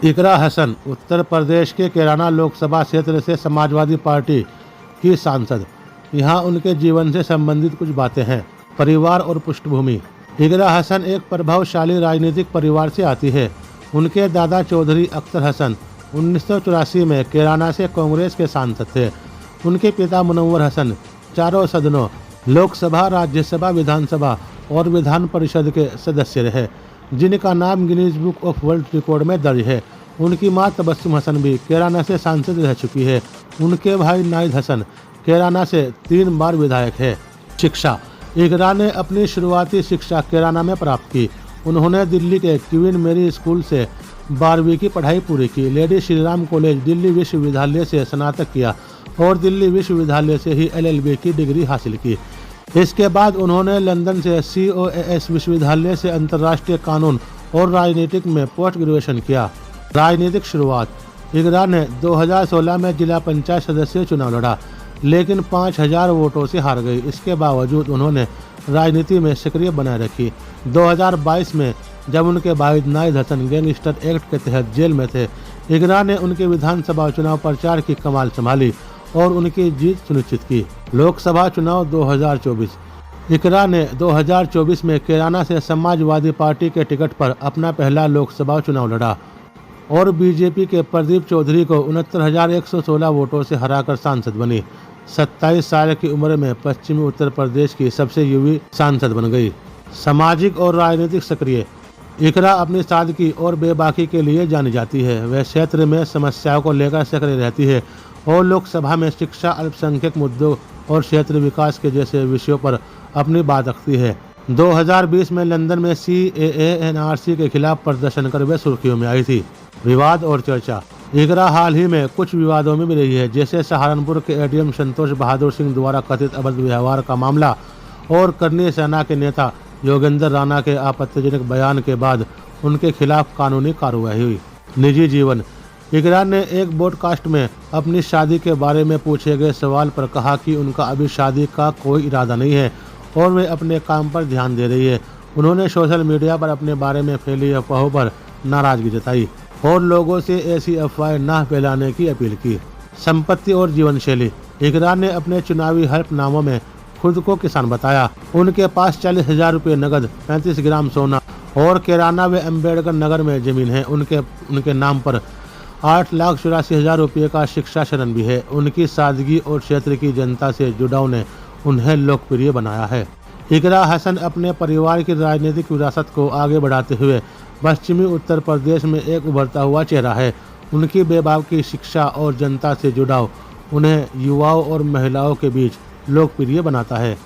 इकरा हसन उत्तर प्रदेश के कैराना लोकसभा क्षेत्र से समाजवादी पार्टी की सांसद। यहाँ उनके जीवन से संबंधित कुछ बातें हैं। परिवार और पृष्ठभूमि। इकरा हसन एक प्रभावशाली राजनीतिक परिवार से आती है। उनके दादा चौधरी अख्तर हसन 1984 में कैराना से कांग्रेस के सांसद थे। उनके पिता मुनव्वर हसन चारों सदनों लोकसभा, राज्यसभा, विधानसभा और विधान परिषद के सदस्य रहे, जिनका नाम Guinness book of world record में दर्ज है। उनकी मां तबस्सुम हसन भी कैराना से सांसद रह चुकी है। उनके भाई नाहिद हसन कैराना से 3 बार विधायक है। शिक्षा। इकरा ने अपनी शुरुआती शिक्षा कैराना में प्राप्त की। उन्होंने दिल्ली के क्वीन मेरी स्कूल से 12वीं की पढ़ाई पूरी की। लेडी श्रीराम कॉलेज दिल्ली विश्वविद्यालय से स्नातक किया और दिल्ली विश्वविद्यालय से ही LLB की डिग्री हासिल की। इसके बाद उन्होंने लंदन से COAS विश्वविद्यालय से अंतर्राष्ट्रीय कानून और राजनीतिक में पोस्ट ग्रेजुएशन किया। राजनीतिक शुरुआत। इकरा ने 2016 में जिला पंचायत सदस्य चुनाव लड़ा, लेकिन 5000 वोटों से हार गई। इसके बावजूद उन्होंने राजनीति में सक्रिय बनाए रखी। 2022 में जब उनके भाई नाहिद हसन गैंगस्टर एक्ट के तहत जेल में थे, इकरा ने उनके विधानसभा चुनाव प्रचार की कमान संभाली और उनकी जीत सुनिश्चित की। लोकसभा चुनाव 2024। इकरा ने 2024 में कैराना से समाजवादी पार्टी के टिकट पर अपना पहला लोकसभा चुनाव लड़ा और बीजेपी के प्रदीप चौधरी को 69,116 वोटों से हराकर सांसद बनी। 27 साल की उम्र में पश्चिमी उत्तर प्रदेश की सबसे युवी सांसद बन गई। सामाजिक और राजनीतिक सक्रिय। इकरा अपनी सादगी और बेबाकी के लिए जानी जाती है। वह क्षेत्र में समस्याओं को लेकर सक्रिय रहती है और लोकसभा में शिक्षा, अल्पसंख्यक मुद्दों और क्षेत्र विकास के जैसे विषयों पर अपनी बात रखती है। 2020 में लंदन में CAA NRC के खिलाफ प्रदर्शन कर वह सुर्खियों में आई थी। विवाद और चर्चा। इकरा हाल ही में कुछ विवादों में भी रही है, जैसे सहारनपुर के ADM संतोष बहादुर सिंह द्वारा कथित अभद्र व्यवहार का मामला और करनी सेना के नेता योगेंद्र राणा के आपत्तिजनक बयान के बाद उनके खिलाफ कानूनी कार्रवाई हुई। निजी जीवन। इकरा ने एक पॉडकास्ट में अपनी शादी के बारे में पूछे गए सवाल पर कहा कि उनका अभी शादी का कोई इरादा नहीं है और वे अपने काम पर ध्यान दे रही है। उन्होंने सोशल मीडिया पर अपने बारे में फैली अफवाहों पर नाराजगी जताई और लोगों से ऐसी अफवाहें न फैलाने की अपील की। संपत्ति और जीवन शैली। इकरा ने अपने चुनावी हलफनामों में खुद को किसान बताया। उनके पास 40,000 रुपये नकद, 35 ग्राम सोना और कैराना व अम्बेडकर नगर में जमीन है। उनके नाम पर 8,84,000 रुपये का शिक्षा ऋण भी है। उनकी सादगी और क्षेत्र की जनता से जुड़ाव ने उन्हें लोकप्रिय बनाया है। इकरा हसन अपने परिवार की राजनीतिक विरासत को आगे बढ़ाते हुए पश्चिमी उत्तर प्रदेश में एक उभरता हुआ चेहरा है। उनकी बेबाकी, शिक्षा और जनता से जुड़ाव उन्हें युवाओं और महिलाओं के बीच लोकप्रिय बनाता है।